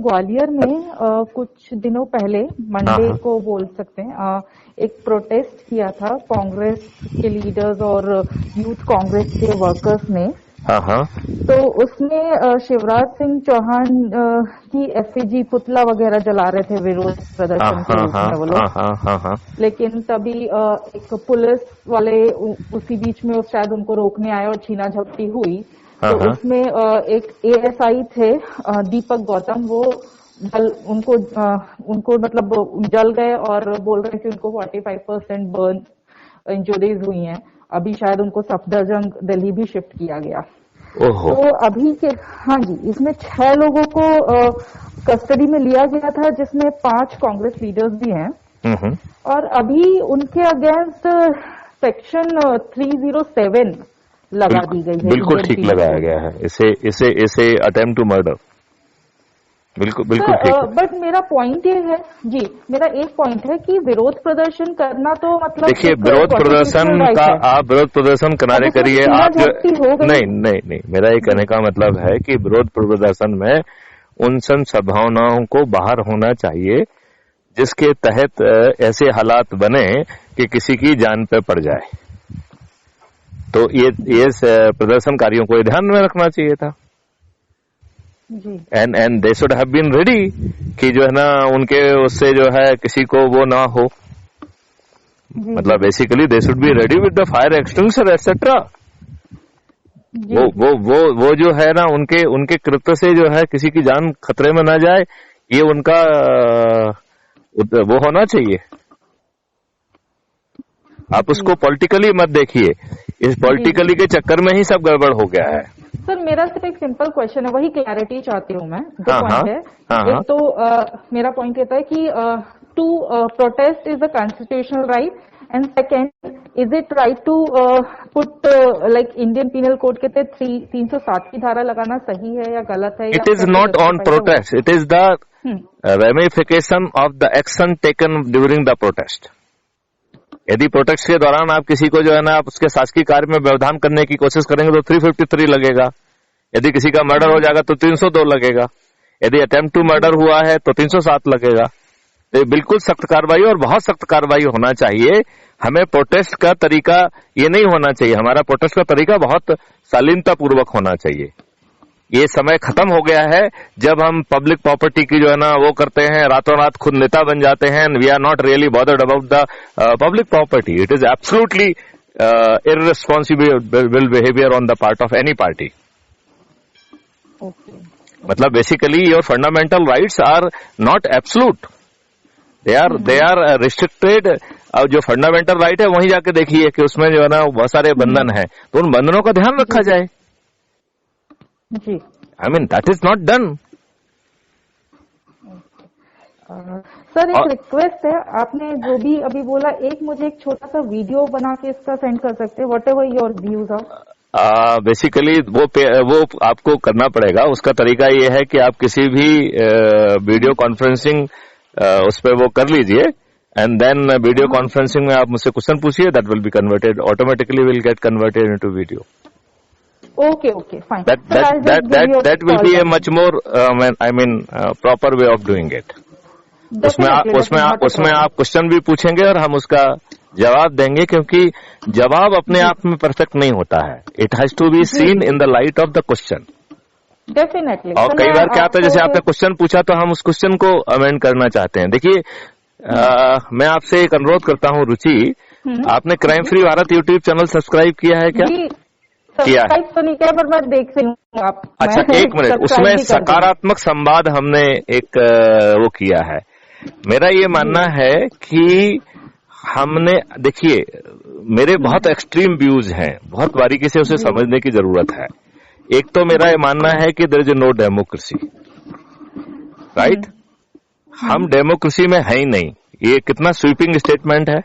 ग्वालियर में कुछ दिनों पहले मंडे को बोल सकते हैं एक प्रोटेस्ट किया था कांग्रेस के लीडर्स और यूथ कांग्रेस के वर्कर्स ने। तो उसमें शिवराज सिंह चौहान की एफिजी पुतला वगैरह जला रहे थे विरोध प्रदर्शन के रूप में वो लोग। लेकिन तभी एक पुलिस वाले उसी बीच में शायद उनको रोकने आए और छीना झपटी हुई। तो उसमें एक एएसआई थे दीपक गौतम, वो उनको मतलब जल गए और बोल रहे कि उनको 45% बर्न इंजरीज हुई हैं। अभी शायद उनको सफदरजंग दिल्ली भी शिफ्ट किया गया। तो अभी के इसमें 6 लोगों को कस्टडी में लिया गया था, जिसमें 5 कांग्रेस लीडर्स भी हैं। और अभी उनके अगेंस्ट सेक्शन 307 लगा दी गई है। बिल्कुल ठीक लगाया गया है इसे अटेम्प्ट टू मर्डर। बिल्कुल ठीक। बट मेरा पॉइंट ये है जी, मेरा एक पॉइंट है कि विरोध प्रदर्शन करना तो मतलब देखिए, विरोध प्रदर्शन का आप विरोध प्रदर्शन किनारे करिए। आप नहीं, मेरा ये कहने का मतलब है कि विरोध प्रदर्शन में उन संभावनाओं को बाहर होना चाहिए जिसके तहत ऐसे हालात बने कि किसी की जान पे पड़ जाए। तो ये प्रदर्शनकारियों को ध्यान में रखना चाहिए था। And they should have been ready कि जो है ना उनके उससे जो है किसी को वो ना हो। मतलब basically they should be ready with the fire extinguisher etcetera. वो जो है ना उनके कृत्य से जो है किसी की जान खतरे में ना जाए, ये उनका वो होना चाहिए। आप उसको पॉलिटिकली मत देखिए, इस पॉलिटिकली के चक्कर में ही सब गड़बड़ हो गया है। सर मेरा सिर्फ एक सिंपल क्वेश्चन है, वही क्लैरिटी चाहती हूँ मैं। दो पॉइंट है। एक तो मेरा पॉइंट रहता है कि to protest is a constitutional right, and second is it right to put like Indian penal code के तहत 307 की धारा लगाना सही है या गलत है? It is not on protest, it is the ramification of the action taken during the protest. यदि प्रोटेस्ट के दौरान आप किसी को जो है ना आप उसके शासकीय कार्य में व्यवधान करने की कोशिश करेंगे तो 353 लगेगा। यदि किसी का मर्डर हो जाएगा तो 302 लगेगा। यदि अटेम्प्ट टू मर्डर हुआ है तो 307 लगेगा। तो बिल्कुल सख्त कार्रवाई और बहुत सख्त कार्रवाई होना चाहिए। हमें प्रोटेस्ट का तरीका ये नहीं होना चाहिए, हमारा प्रोटेस्ट का तरीका बहुत शालीनता पूर्वक होना चाहिए। ये समय खत्म हो गया है जब हम पब्लिक प्रॉपर्टी की जो है ना वो करते हैं, रातों रात खुद नेता बन जाते हैं। We are not really bothered about the public property. It is absolutely irresponsible behaviour on the part of any party. मतलब basically your fundamental rights are not absolute, they are restricted. और जो फंडामेंटल राइट है वहीं जाके देखिए कि उसमें जो है ना बहुत सारे बंधन है, तो उन बंधनों का ध्यान रखा जाए। जी, I mean that is not done. Sir एक रिक्वेस्ट है, आपने जो भी अभी बोला, एक मुझे एक छोटा सा वीडियो बना के इसका सेंड कर सकते हैं, whatever your views are. Basically वो आपको करना पड़ेगा। उसका तरीका ये है कि आप किसी भी वीडियो कॉन्फ्रेंसिंग उस पर वो कर लीजिए, एंड देन वीडियो कॉन्फ्रेंसिंग में आप मुझसे क्वेश्चन पूछिए, that will be converted automatically, will get converted into video. Okay, fine. That will be a much more, proper way of doing it. उसमें आप क्वेश्चन भी पूछेंगे और हम उसका जवाब देंगे, क्योंकि जवाब अपने आप में परफेक्ट नहीं होता है। It has to be seen in the light of the question. Definitely. और कई बार क्या होता है, जैसे आपने क्वेश्चन पूछा तो हम उस क्वेश्चन को अमेंड करना चाहते हैं। देखिए, मैं आपसे एक अनुरोध करता हूँ रुचि, आपने crime free Bharat YouTube channel subscribe किया है क्या? किया है तो नहीं किया, पर मैं देख रही हूँ आप। अच्छा, एक मिनट, उसमें सकारात्मक संवाद हमने एक वो किया है। मेरा ये मानना है कि हमने, देखिए मेरे बहुत एक्सट्रीम व्यूज हैं, बहुत बारीकी से उसे समझने की जरूरत है। एक तो मेरा ये मानना है कि there is no democracy, right? हम डेमोक्रेसी में है ही नहीं। ये कितना स्वीपिंग स्टेटमेंट है।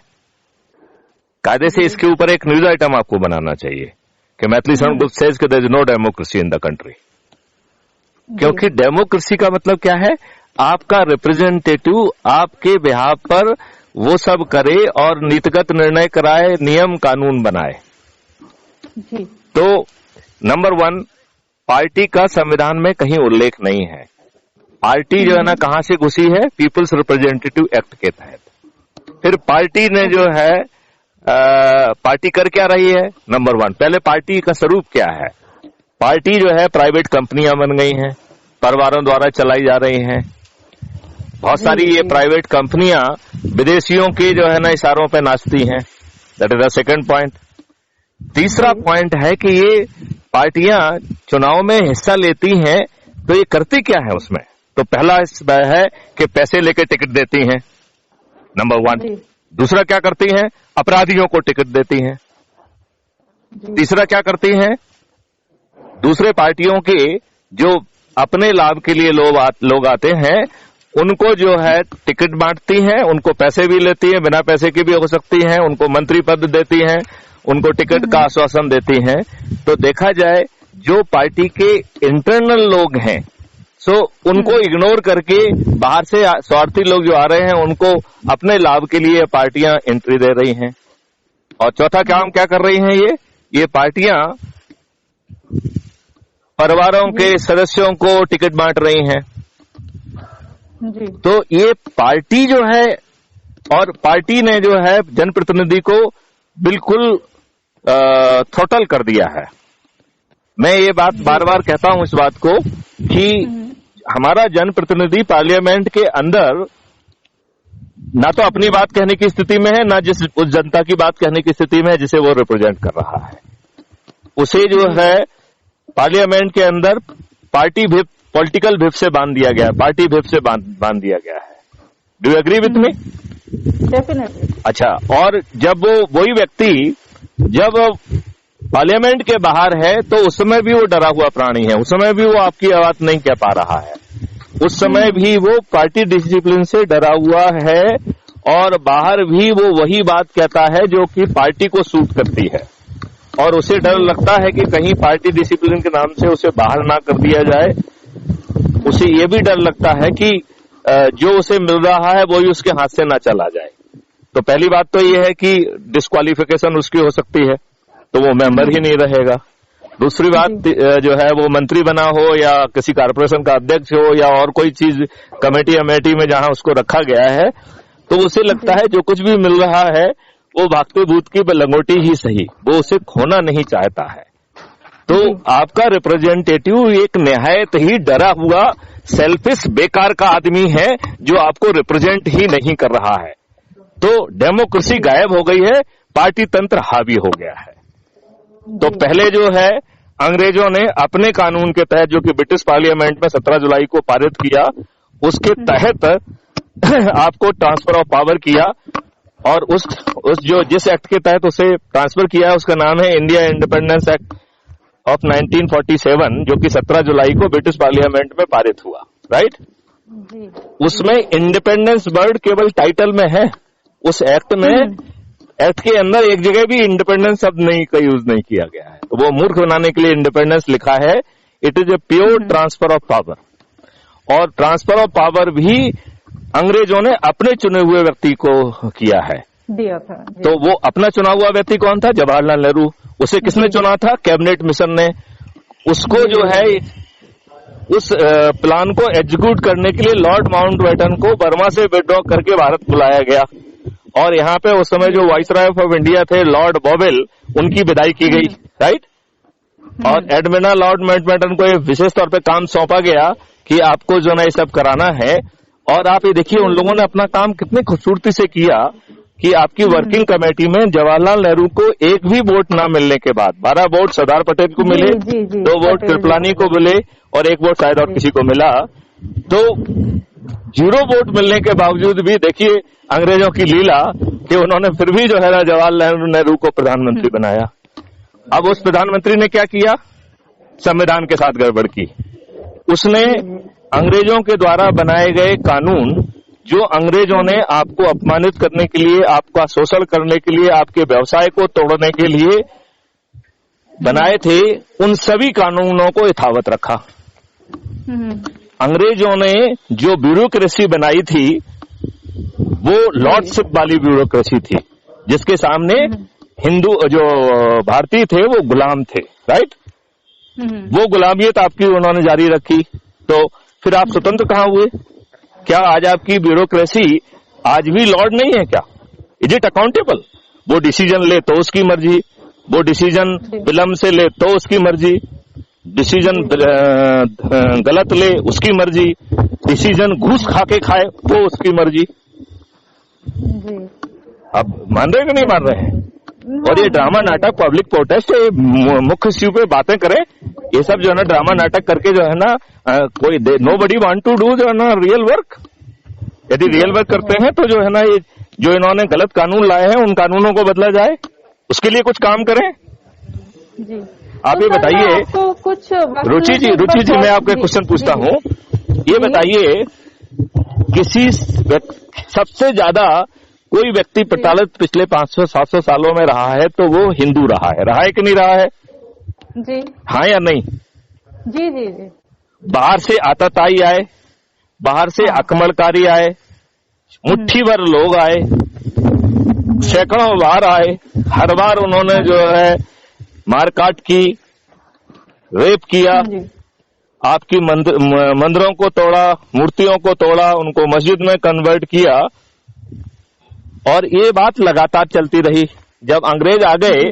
कायदे से इसके ऊपर एक न्यूज आइटम आपको बनाना चाहिए कि मैथिली शरण गुप्त सेज कि there is no democracy in the country. क्योंकि डेमोक्रेसी का मतलब क्या है? आपका रिप्रेजेंटेटिव आपके बिहाफ पर वो सब करे और नीतिगत निर्णय कराए, नियम कानून बनाए। तो नंबर 1, पार्टी का संविधान में कहीं उल्लेख नहीं है पार्टी जो है ना कहां से घुसी है, पीपल्स रिप्रेजेंटेटिव एक्ट के तहत। फिर पार्टी ने जो है पार्टी कर क्या रही है, नंबर 1, पहले पार्टी का स्वरूप क्या है। पार्टी जो है प्राइवेट कंपनियां बन गई हैं, परिवारों द्वारा चलाई जा रही हैं। बहुत सारी ये प्राइवेट कंपनियां विदेशियों के जो है ना इशारों पे नाचती हैं। That is the second point. तीसरा पॉइंट है कि ये पार्टियां चुनाव में हिस्सा लेती हैं तो ये करती क्या है उसमें। तो पहला है कि पैसे लेके टिकट देती हैं, नंबर 1। दूसरा क्या करती हैं, अपराधियों को टिकट देती हैं। तीसरा क्या करती हैं, दूसरे पार्टियों के जो अपने लाभ के लिए लोग आते हैं उनको जो है टिकट बांटती हैं, उनको पैसे भी लेती हैं, बिना पैसे की भी हो सकती हैं, उनको मंत्री पद देती हैं, उनको टिकट का आश्वासन देती हैं। तो देखा जाए जो पार्टी के इंटरनल लोग हैं सो उनको इग्नोर करके बाहर से स्वार्थी लोग जो आ रहे हैं उनको अपने लाभ के लिए पार्टियां एंट्री दे रही हैं। और चौथा काम क्या कर रही हैं, ये पार्टियां परिवारों के सदस्यों को टिकट बांट रही हैं। जी। तो ये पार्टी जो है, और पार्टी ने जो है जनप्रतिनिधि को बिल्कुल थ्रोटल कर दिया है। मैं ये बात बार बार कहता हूं इस बात को कि हमारा जनप्रतिनिधि पार्लियामेंट के अंदर ना तो अपनी बात कहने की स्थिति में है, ना उस जनता की बात कहने की स्थिति में है जिसे वो रिप्रेजेंट कर रहा है। उसे जो है पार्लियामेंट के अंदर पार्टी विप, पॉलिटिकल विप से बांध दिया गया है, पार्टी विप से बांध दिया गया है। Do you agree with me? Definitely. अच्छा, और जब वही व्यक्ति जब पार्लियामेंट के बाहर है तो उस समय भी वो डरा हुआ प्राणी है, उस समय भी वो आपकी आवाज नहीं कह पा रहा है, उस समय भी वो पार्टी डिसिप्लिन से डरा हुआ है, और बाहर भी वो वही बात कहता है जो कि पार्टी को सूट करती है। और उसे डर लगता है कि कहीं पार्टी डिसिप्लिन के नाम से उसे बाहर ना कर दिया जाए। उसे ये भी डर लगता है कि जो उसे मिल रहा है वही उसके हाथ से ना चला जाए। तो पहली बात तो ये है कि डिस्क्वालिफिकेशन उसकी हो सकती है, तो वो मेंबर ही नहीं रहेगा। दूसरी बात जो है वो मंत्री बना हो या किसी कारपोरेशन का अध्यक्ष हो या और कोई चीज कमेटी अमेटी में जहां उसको रखा गया है, तो उसे लगता है जो कुछ भी मिल रहा है वो भागते भूत की लंगोटी ही सही, वो उसे खोना नहीं चाहता है। तो आपका रिप्रेजेंटेटिव एक निहायत ही डरा हुआ सेल्फिश बेकार का आदमी है जो आपको रिप्रेजेंट ही नहीं कर रहा है। तो डेमोक्रेसी गायब हो गई है, पार्टी तंत्र हावी हो गया है। तो पहले जो है अंग्रेजों ने अपने कानून के तहत, जो कि ब्रिटिश पार्लियामेंट में 17 जुलाई को पारित किया, उसके तहत आपको ट्रांसफर ऑफ पावर किया, और जिस एक्ट के तहत उसे ट्रांसफर किया है उसका नाम है इंडिया इंडिपेंडेंस एक्ट ऑफ 1947, जो कि 17 जुलाई को ब्रिटिश पार्लियामेंट में पारित हुआ, राइट? उसमें इंडिपेंडेंस वर्ड केवल टाइटल में है, उस एक्ट में एक्ट के अंदर एक जगह भी इंडिपेंडेंस शब्द का यूज नहीं किया गया है। तो वो मूर्ख बनाने के लिए इंडिपेंडेंस लिखा है। It is a pure transfer of power, और ट्रांसफर ऑफ पावर भी अंग्रेजों ने अपने चुने हुए व्यक्ति को किया है, दिया था। तो वो अपना चुना हुआ व्यक्ति कौन था? जवाहरलाल नेहरू। उसे किसने चुना था? कैबिनेट मिशन ने। उसको जो है उस प्लान को एग्जीक्यूट करने के लिए लॉर्ड माउंटबेटन को बर्मा से विड्रॉ करके भारत बुलाया गया, और यहाँ पे उस समय जो वाइसराय ऑफ इंडिया थे लॉर्ड बॉवेल, उनकी विदाई की गई, राइट? और एडमिरल लॉर्ड माउंटबेटन को विशेष तौर पे काम सौंपा गया कि आपको जो ना ये सब कराना है। और आप ये देखिए उन लोगों ने अपना काम कितनी खूबसूरती से किया कि आपकी वर्किंग कमेटी में जवाहरलाल नेहरू को एक भी वोट ना मिलने के बाद 12 वोट सरदार पटेल को मिले, 2 वोट कृपलानी को मिले, और 1 वोट शायद और किसी को मिला। तो 0 वोट मिलने के बावजूद भी देखिए अंग्रेजों की लीला कि उन्होंने फिर भी जो है ना जवाहरलाल नेहरू को प्रधानमंत्री बनाया। अब उस प्रधानमंत्री ने क्या किया? संविधान के साथ गड़बड़ की। उसने अंग्रेजों के द्वारा बनाए गए कानून, जो अंग्रेजों ने आपको अपमानित करने के लिए, आपका शोषण करने के लिए, आपके व्यवसाय को तोड़ने के लिए बनाए थे, उन सभी कानूनों को यथावत रखा। अंग्रेजों ने जो ब्यूरोक्रेसी बनाई थी वो लॉर्डशिप वाली ब्यूरोक्रेसी थी, जिसके सामने हिंदू जो भारतीय थे वो गुलाम थे, राइट? वो गुलामियत आपकी उन्होंने जारी रखी। तो फिर आप स्वतंत्र कहाँ हुए? क्या आज आपकी ब्यूरोक्रेसी आज भी लॉर्ड नहीं है क्या? Is it accountable? वो डिसीजन ले तो उसकी मर्जी, वो डिसीजन विलम्ब से ले तो उसकी मर्जी, डिसीजन गलत ले उसकी मर्जी, डिसीजन घूस खा के खाए वो उसकी मर्जी। अब मान रहे कि नहीं मान रहे हैं? और ये ड्रामा नाटक, पब्लिक प्रोटेस्ट, मुख्य इश्यू पे बातें करें, ये सब जो है ना ड्रामा नाटक करके जो है ना कोई नोबडी वांट टू डू जो है ना रियल वर्क। यदि रियल वर्क करते हैं तो जो है ना ये जो इन्होंने गलत कानून लाए हैं उन कानूनों को बदला जाए, उसके लिए कुछ काम करें। जी आप तो ये बताइए कुछ रुचि जी मैं आपको क्वेश्चन पूछता हूँ, ये बताइए किसी सबसे ज्यादा कोई व्यक्ति प्रताड़ित पिछले 500-700 सालों में रहा है तो वो हिंदू रहा है कि नहीं रहा है? जी हाँ या नहीं? जी जी जी। बाहर से आतताई आए, बाहर से आक्रमणकारी आए, मुट्ठी भर लोग आए, सैकड़ों बार आए, हर बार उन्होंने जो है मारकाट की, रेप किया, आपकी मंदिरों को तोड़ा, मूर्तियों को तोड़ा, उनको मस्जिद में कन्वर्ट किया, और ये बात लगातार चलती रही। जब अंग्रेज आ गए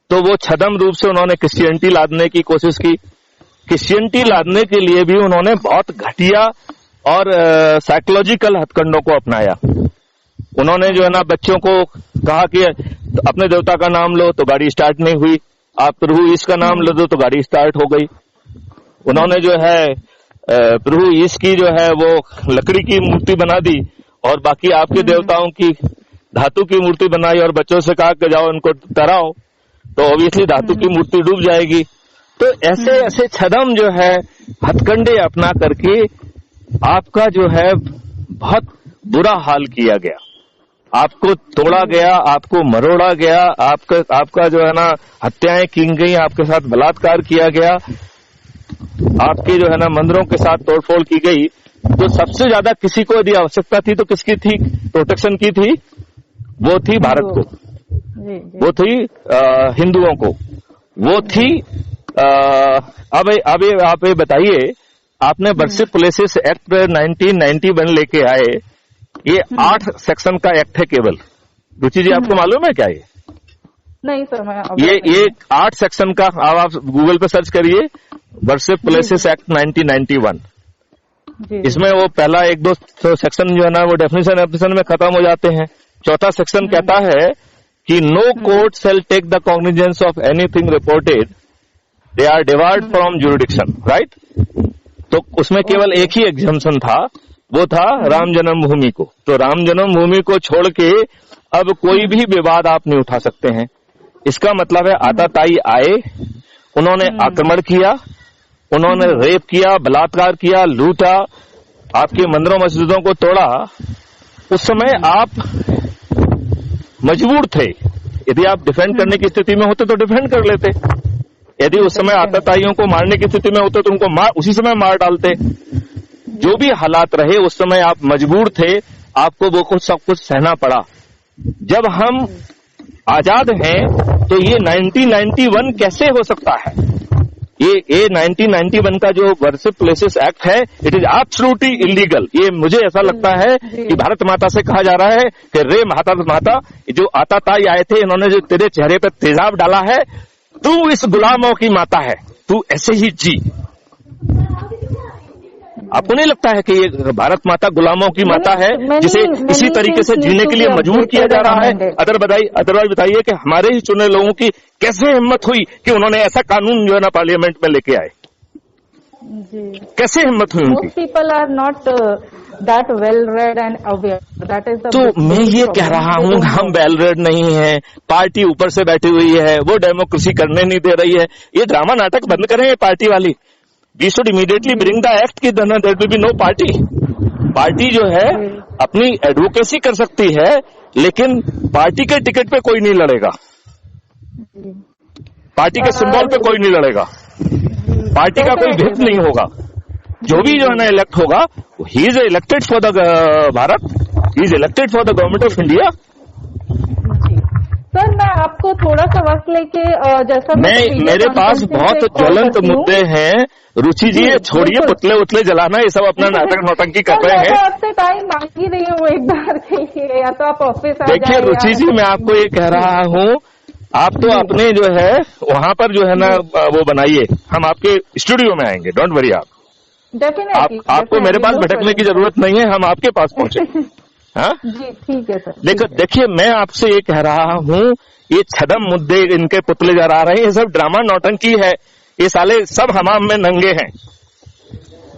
तो वो छद्म रूप से उन्होंने क्रिश्चियनिटी लादने की कोशिश की। क्रिश्चियनिटी लादने के लिए भी उन्होंने बहुत घटिया और साइकोलॉजिकल हथकंडों को अपनाया। उन्होंने जो है ना बच्चों को कहा कि अपने देवता का नाम लो तो गाड़ी स्टार्ट नहीं हुई, आप प्रभु ईश का नाम ले दो तो गाड़ी स्टार्ट हो गई। उन्होंने जो है प्रभु ईश की जो है वो लकड़ी की मूर्ति बना दी और बाकी आपके देवताओं की धातु की मूर्ति बनाई और बच्चों से कहा कि जाओ इनको तराओ, तो ऑब्वियसली धातु की मूर्ति डूब जाएगी। तो ऐसे ऐसे छदम जो है हथकंडे अपना करके आपका जो है बहुत बुरा हाल किया गया, आपको तोड़ा गया, आपको मरोड़ा गया, आपका जो है ना हत्याएं की गई, आपके साथ बलात्कार किया गया, आपके जो है ना मंदिरों के साथ तोड़फोड़ की गई। तो सबसे ज्यादा किसी को यदि आवश्यकता थी तो किसकी थी प्रोटेक्शन की थी? वो थी भारत को, वो थी हिंदुओं को, वो थी अब आप ये बताइए, आपने वर्शिप प्लेसेस एक्ट 1991 लेके आए, ये 8 सेक्शन का एक्ट है केवल। रुचि जी आपको मालूम है क्या ये? नहीं सर, मैं ये 8 सेक्शन का, आप गूगल पे सर्च करिए वर्शिप प्लेसेस एक्ट 1991। इसमें वो पहला 1-2 सेक्शन जो है ना वो डेफिनेशन में खत्म हो जाते हैं। चौथा सेक्शन कहता है कि no court shall take the cognizance of anything reported they are debarred from jurisdiction, right? तो उसमें केवल एक ही एग्जम्पशन था, वो था राम जन्मभूमि को। तो राम जन्मभूमि को छोड़ के अब कोई भी विवाद आप नहीं उठा सकते हैं। इसका मतलब है आताताई आए, उन्होंने आक्रमण किया, उन्होंने रेप किया, बलात्कार किया, लूटा, आपके मंदिरों मस्जिदों को तोड़ा। उस समय आप मजबूर थे, यदि आप डिफेंड करने की स्थिति में होते तो डिफेंड कर लेते, यदि उस समय आतताइयों को मारने की स्थिति में होते तो उनको उसी समय मार डालते। जो भी हालात रहे उस समय आप मजबूर थे, आपको वो सब कुछ सहना पड़ा। जब हम आजाद हैं तो ये 1991 कैसे हो सकता है? ये 1991 का जो वर्शिप प्लेसेस एक्ट है, इट इज एब्सोल्युटली इलीगल। ये मुझे ऐसा लगता है कि भारत माता से कहा जा रहा है कि रे माता जो आताताई आए थे, इन्होंने जो तेरे चेहरे पर तेजाब डाला है, तू इस गुलामों की माता है, तू ऐसे ही जी। आपको नहीं लगता है कि ये भारत माता गुलामों की माता है जिसे इसी तरीके से जीने के लिए मजबूर किया जा रहा है? अदरवाइज बताइए कि हमारे ही चुने लोगों की कैसे हिम्मत हुई कि उन्होंने ऐसा कानून जो है ना पार्लियामेंट में लेके आए? कैसे हिम्मत हुई उनकी? People are not that well read and aware, that is the. तो मैं ये कह रहा हूँ हम वेल रेड नहीं है, पार्टी ऊपर से बैठी हुई है, वो डेमोक्रेसी करने नहीं दे रही है। ये ड्रामा नाटक बंद करें ये पार्टी वाली। We should immediately bring the act कि there will be no party। Party जो है अपनी एडवोकेसी कर सकती है, लेकिन पार्टी के टिकट पे कोई नहीं लड़ेगा, पार्टी के सिंबल पे कोई नहीं लड़ेगा, पार्टी का कोई हित नहीं होगा। जो भी जो है ना इलेक्ट होगा, he is elected for the Bharat, he is elected for the government of India. Sir मैं आपको थोड़ा सा वक्त लेके जैसा मेरे पास बहुत ज्वलंत मुद्दे हैं रुचि जी, ये छोड़िए पुतले उतले जलाना, ये सब अपना नाटक नौटंकी कर रहे हैं। आपसे टाइम मांग ही रही हूँ एक बार के लिए, या तो आप ऑफिस आ देखिए रुचि जी, मैं आपको ये कह रहा हूँ, आप तो अपने जो है वहां पर जो है ना वो बनाइए, हम आपके स्टूडियो में आएंगे, डोंट वरी आप। डेफिनेटली आपको मेरे पास भटकने की जरूरत नहीं है, हम आपके पास पहुंचे। हाँ जी ठीक है सर। देखिए मैं आपसे ये कह रहा हूँ, ये छदम मुद्दे इनके पुतले जला रहे हैं, ये सब ड्रामा नौटंकी है, ये साले सब हमाम में नंगे हैं,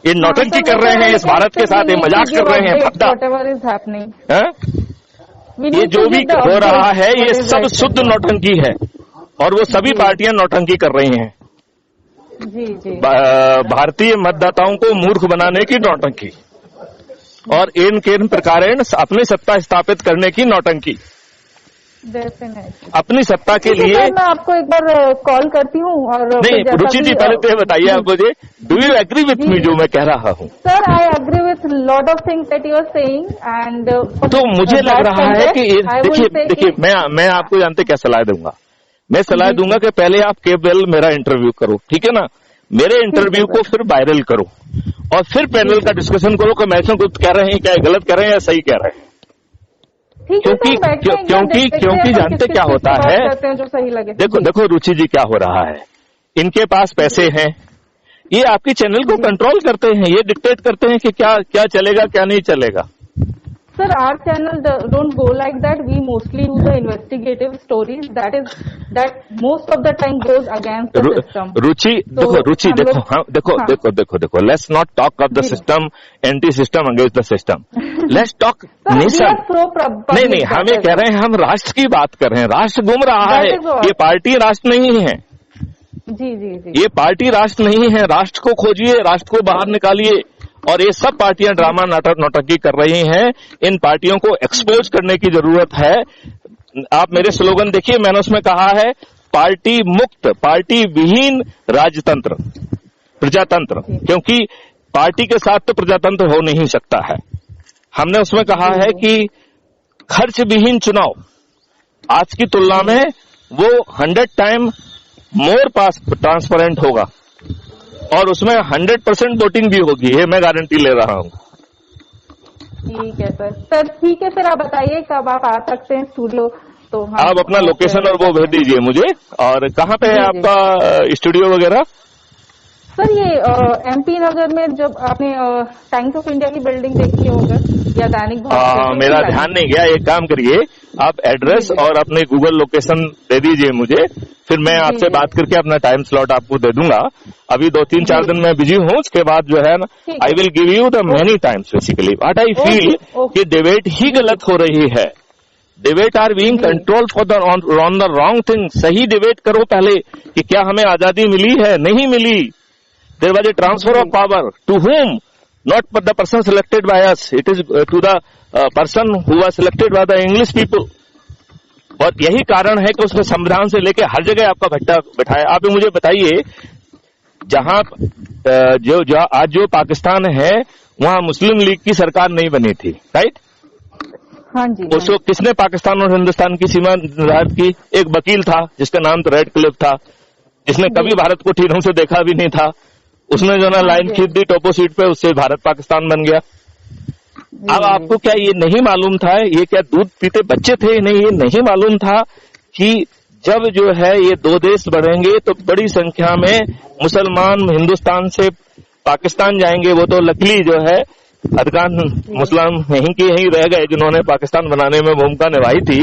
ये नौटंकी कर रहे हैं इस भारत के साथ, ये मजाक कर रहे हैं भद्दा। ये जो भी हो रहा है ये सब शुद्ध नौटंकी है, और वो सभी पार्टियां नौटंकी कर रही हैं। जी जी। भारतीय मतदाताओं को मूर्ख बनाने की नौटंकी, और इन प्रकारेण अपनी सत्ता स्थापित करने की नौटंकी, अपनी सत्ता के लिए। मैं आपको एक बार कॉल करती हूँ। और नहीं रुचि जी, पहले तो ये बताइए आप मुझे, do you agree with me जो मैं कह रहा हूँ? Sir I agree with lot of things that you are saying, and तो मुझे लग रहा है कि देखिए मैं आपको जानते क्या सलाह दूंगा, मैं सलाह दूंगा कि पहले आप केवल मेरा इंटरव्यू करो, ठीक है ना, मेरे इंटरव्यू को फिर वायरल करो, और फिर पैनल का डिस्कशन करो कि मैथों को कह रहे हैं क्या गलत कह रहे हैं या सही कह रहे हैं। क्योंकि जानते क्या होता है, जो सही लगे। देखो रुचि जी, क्या हो रहा है, इनके पास पैसे हैं, ये आपकी चैनल को कंट्रोल करते हैं, ये डिक्टेट करते हैं कि क्या क्या चलेगा क्या नहीं चलेगा। Sir our channel don't go like that, we mostly do the investigative stories, that most of the time goes against the system. Ruchi देखो, let's not talk of the system, anti system against the system, let's talk nation. नहीं, हम ये कह रहे हैं, हम राष्ट्र की बात कर रहे हैं, राष्ट्र घूम रहा है, ये पार्टी राष्ट्र नहीं है। जी जी जी, ये पार्टी राष्ट्र नहीं है, राष्ट्र को खोजिए, राष्ट्र को बाहर निकालिए, और ये सब पार्टियां ड्रामा नौटंकी कर रही हैं, इन पार्टियों को एक्सपोज करने की जरूरत है। आप मेरे स्लोगन देखिए, मैंने उसमें कहा है पार्टी मुक्त, पार्टी विहीन राजतंत्र, प्रजातंत्र, क्योंकि पार्टी के साथ तो प्रजातंत्र हो नहीं सकता है। हमने उसमें कहा है कि खर्च विहीन चुनाव, आज की तुलना में वो 100 टाइम मोर ट्रांसपेरेंट होगा, और उसमें 100% वोटिंग भी होगी, ये मैं गारंटी ले रहा हूँ। ठीक है सर ठीक है सर, आप बताइए कब आप आ सकते हैं स्टूडियो, तो आप अपना लोकेशन और वो भेज दीजिए मुझे। और कहाँ पे है आपका स्टूडियो वगैरह? सर ये MP नगर में, जब आपने टाइम्स ऑफ इंडिया की बिल्डिंग देखी होगा या दैनिक भास्कर, मेरा ध्यान नहीं गया, एक काम करिए आप एड्रेस और अपने गूगल लोकेशन दे दीजिए मुझे, फिर मैं आपसे बात करके अपना टाइम स्लॉट आपको दे दूंगा। अभी 2-3-4 दिन मैं बिजी हूँ, उसके बाद जो है ना I will give you the many times. Basically what I feel कि डिबेट ही गलत हो रही है, debate are being control for the on the wrong thing. सही डिबेट करो पहले कि क्या हमें आजादी मिली है, नहीं मिली। There was a transfer of power to whom, not but the person selected by us, it is to the person who was selected by the English people। और यही कारण है कि उसने संविधान से लेके हर जगह आपका भट्टा बैठाया। आप मुझे बताइए, जहां आज जो पाकिस्तान है वहां मुस्लिम लीग की सरकार नहीं बनी थी, राइट? हाँ जी। उसको किसने पाकिस्तान और हिंदुस्तान की सीमा निर्धारित की? एक वकील था जिसका नाम तो रेड क्लिफ था, जिसने कभी भारत को ठीक ढंग से देखा भी नहीं था। उसने जो ना लाइन खींच दी टोपो सीट पे, उससे भारत पाकिस्तान बन गया। अब आपको क्या ये नहीं मालूम था, ये क्या दूध पीते बच्चे थे? नहीं, ये नहीं मालूम था कि जब जो है ये दो देश बढ़ेंगे तो बड़ी संख्या में मुसलमान हिंदुस्तान से पाकिस्तान जाएंगे। वो तो लकली जो है अधिकांश मुसलमान यहीं के यहीं रह गए जिन्होंने पाकिस्तान बनाने में भूमिका निभाई थी,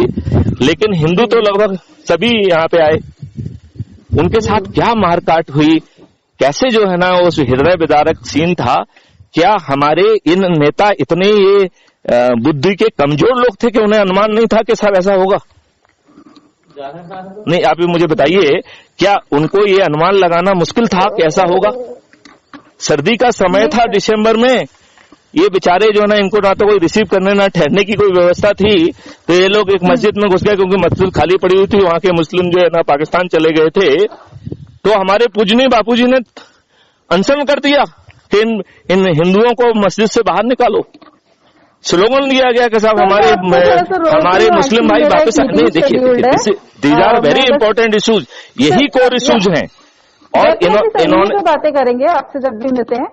लेकिन हिंदू तो लगभग सभी यहाँ पे आए। उनके साथ क्या मारकाट हुई, कैसे जो है ना उस हृदय विदारक सीन था। क्या हमारे इन नेता इतने ये बुद्धि के कमजोर लोग थे कि उन्हें अनुमान नहीं था कि सब ऐसा होगा? नहीं, आप मुझे बताइए, क्या उनको ये अनुमान लगाना मुश्किल था कि ऐसा होगा? सर्दी का समय था दिसंबर में, ये बेचारे जो है ना, इनको ना तो कोई रिसीव करने ना ठहरने की कोई व्यवस्था थी, तो ये लोग एक मस्जिद में घुस गए क्योंकि मस्जिद खाली पड़ी हुई थी। वहां के मुस्लिम जो है ना पाकिस्तान चले गए थे, तो हमारे पूजनीय बापूजी ने अनशन कर दिया कि इन हिंदुओं को मस्जिद से बाहर निकालो। स्लोगन दिया गया कि साहब हमारे मुस्लिम भाई वापस नहीं। देखिए, these are very important issues, यही कोर इश्यूज हैं। और इन्होंने तो बातें करेंगे आपसे जब भी मिलते हैं,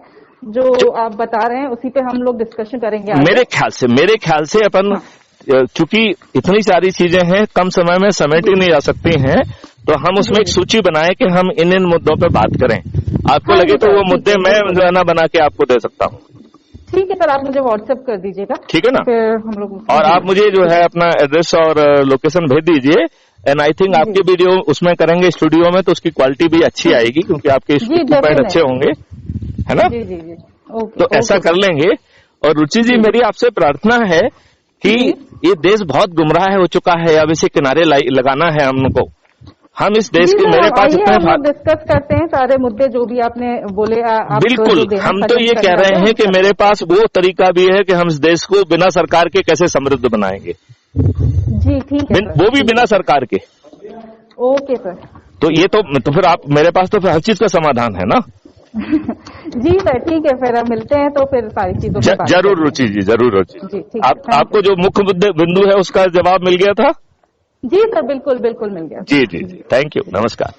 जो आप बता रहे हैं उसी पे हम लोग डिस्कशन करेंगे मेरे ख्याल से अपन क्योंकि इतनी सारी चीजें हैं, कम समय में समेटी नहीं जा सकती हैं, तो हम उसमें एक सूची बनाए कि हम इन मुद्दों पे बात करें। आपको लगे तो वो मुद्दे मैं जो है ना बना के आपको दे सकता हूँ। ठीक है सर, आप मुझे व्हाट्सएप कर दीजिएगा, ठीक है ना? फिर हम लोग और आप मुझे जो है अपना एड्रेस और लोकेशन भेज दीजिए। एंड आई थिंक आपकी वीडियो उसमें करेंगे स्टूडियो में, तो उसकी क्वालिटी भी अच्छी आएगी, क्योंकि आपके इक्विपमेंट अच्छे होंगे, है ना? जी जी जी। तो ऐसा कर लेंगे। और रुचि जी, मेरी आपसे प्रार्थना है कि ये देश बहुत गुमराह हो चुका है, अब इसे किनारे लगाना है हमको। हम इस देश के, मेरे पास इतने डिस्कस करते हैं सारे मुद्दे जो भी आपने बोले। बिल्कुल, हम तो ये कह रहे हैं कि मेरे पास वो तरीका भी है कि हम इस देश को बिना सरकार के कैसे समृद्ध बनाएंगे। जी ठीक है, वो भी बिना सरकार के। Okay sir. तो ये तो फिर आप, मेरे पास तो फिर हर चीज का समाधान है ना। जी सर, ठीक है, फिर अब मिलते हैं तो फिर सारी चीजों पर जरूर रुचि जी, जरूर रुचि जी। आपको जो मुख्य बिंदु है उसका जवाब मिल गया था? जी सर, बिल्कुल बिल्कुल मिल गया। जी जी जी, थैंक यू, नमस्कार।